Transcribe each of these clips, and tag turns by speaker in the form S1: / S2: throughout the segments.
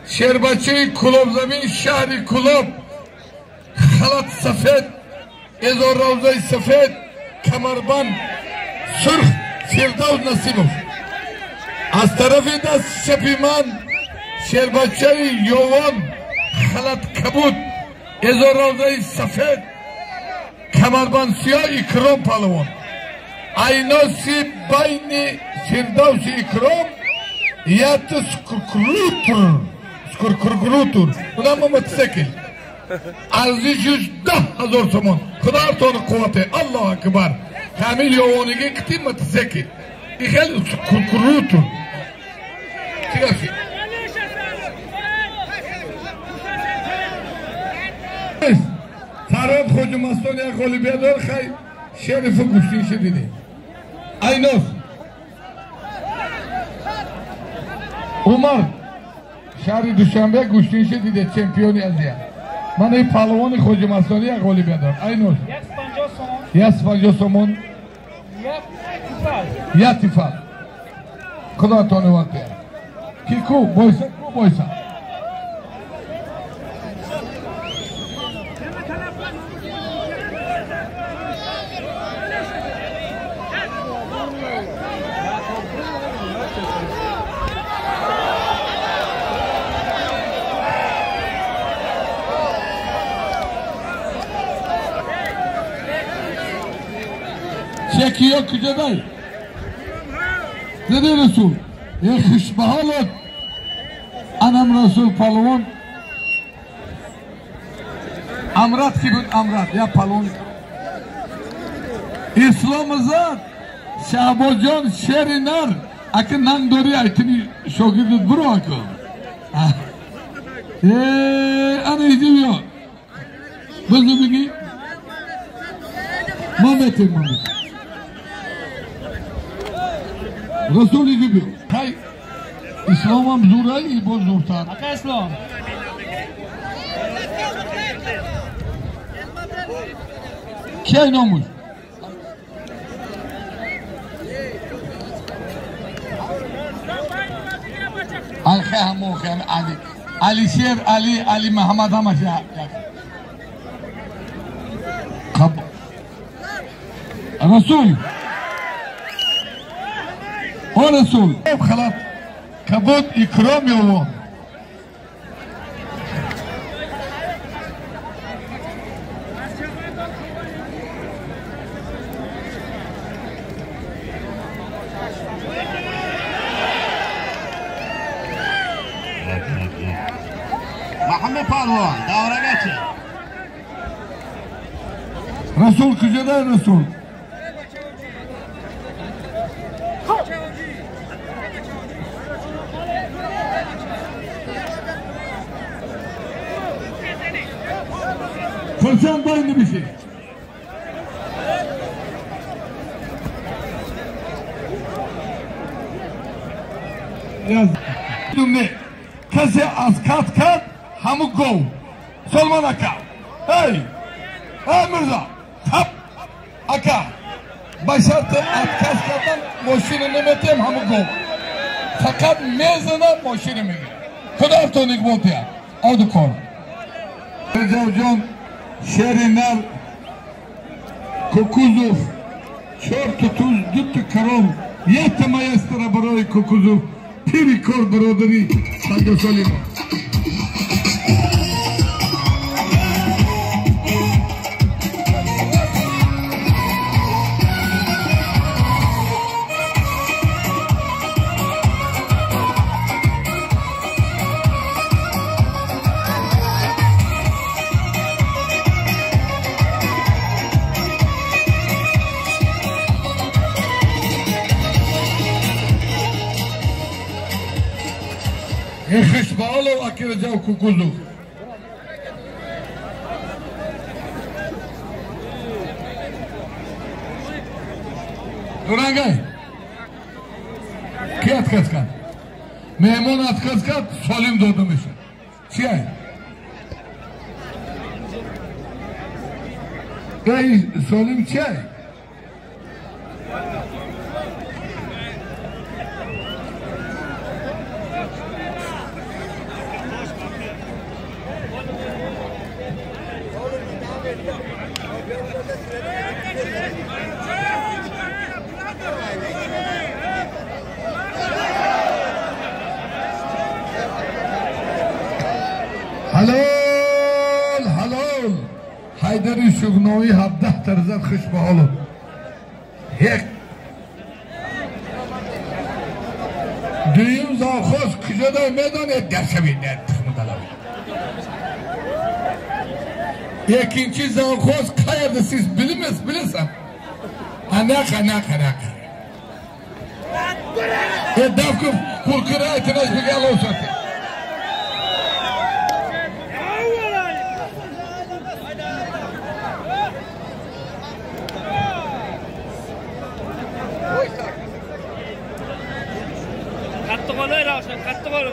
S1: شربچه کلوب زمین شهری کلوب خلط سفید ازار روزه سفید کمربند سرخ فردوس نصیبوف از طرف دست چپی من شربچه یوان خلط کبود ازار روزه سفید کمربند سیاه اکرام پهلوان aynası bayni firdevs ikram yatı skurkurutur buna mı motosikl arzı 110,000 somon kudar tonu kuvveti Allahu Akbar kamil yoğunluğu kıtı motosikl İhel skurkurutur çıkaşı Farad Hoca Mastoniya Golibiyador Khay Şerifi Kuştişi dedi Aynos Umar Şahri Düşenbe Kuştişi dedi Çempiyon yazıya Bana Palvoni Hoca Mastoniya Golibiyador Aynos Yas Fanjo Somon Ya Tifal Kuda tonu vakti Kiku boysa Çekiyor Kıcaday. Ne diyor Resul? Ya hışbahalat. Anam Resul Palvon. Amrat gibi Amrat. Ya Palvon. İslam Azad. Şahbocan Şerinar. Akın Nandori aytini şogirdet buru akı. Ana izliyor. Bızı bigi. Mehmet'im Mehmet. Resulü gibi. Hay İslam'ım zurayı bozurtar.
S2: Aka İslam.
S1: Şey nomuş. Al-Khamu Ali. Ali Şer Ali Muhammed Amaşa. Resul. O Resul. Khalat kabut ikram yolu.
S3: Muhammed Palvon davra geçin.
S1: Resul Kıcada Resul. Fırçan boyunlu bir şey. Yaz. Ne? Kese az kat hamuk gov. Solman aka. Hey! Hey Mirza! Tap! Aka! Başartı at kaskadan moşinini metem hamuk gov. Fakat mezana moşinimi. Kudar tonik boltu ya. Avdu kor. Recavcan Şerinar Kukuzov Çor tutuz düttü karom Yette maestra baroy Kukuzov Piri kor broderi Sango Solimo Ehiş bağlı akireceğim kukuzu. Durangay. Ki atkaskan? Memon atkaskan solim doğdum işe. Çiğay. Ey solim çiğay. Halol, halol. Haydari Shugnoviy 17 tarzan xushbaxol. Hek. Düğün zavxoz kujada meydan etgarshaviydi. İkinci zavxoz qayerda siz bilirsan? Anaqa. Davkov pulkira aytiniz bir gel olsun.
S2: Qattiq olay Ravshan, qattiq ol.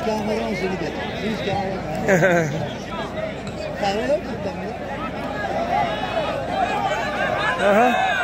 S4: Kameraman seni de. Siz kameraman. Kameraman mı?
S2: Aha.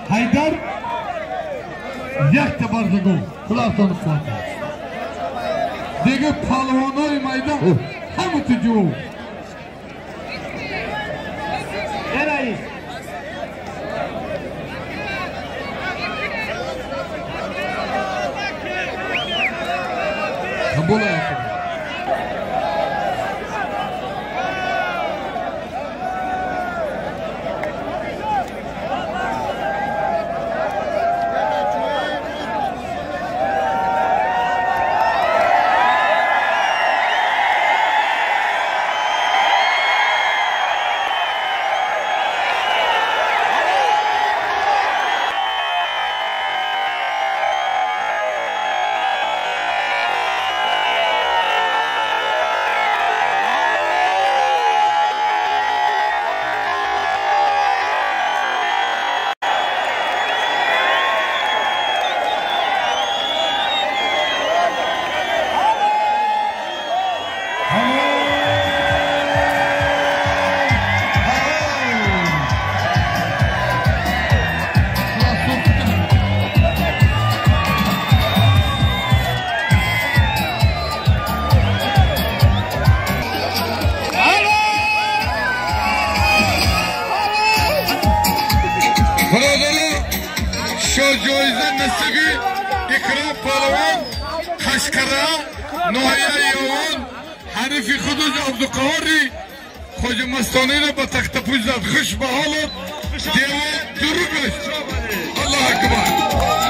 S1: Haydar yakta barzagov Kulartonov qoldi. Degi palvonoy maydon hammasi jo'v.
S2: Eray.
S1: Bo'layapti. جایزه نصیبی اکرام پهلوان قشقره ناحیه یوان حریف خودش عبدالقهاری خواجه مستانی را به تخت پوش زد خوش به حالت دیوان درود بش الله اکبر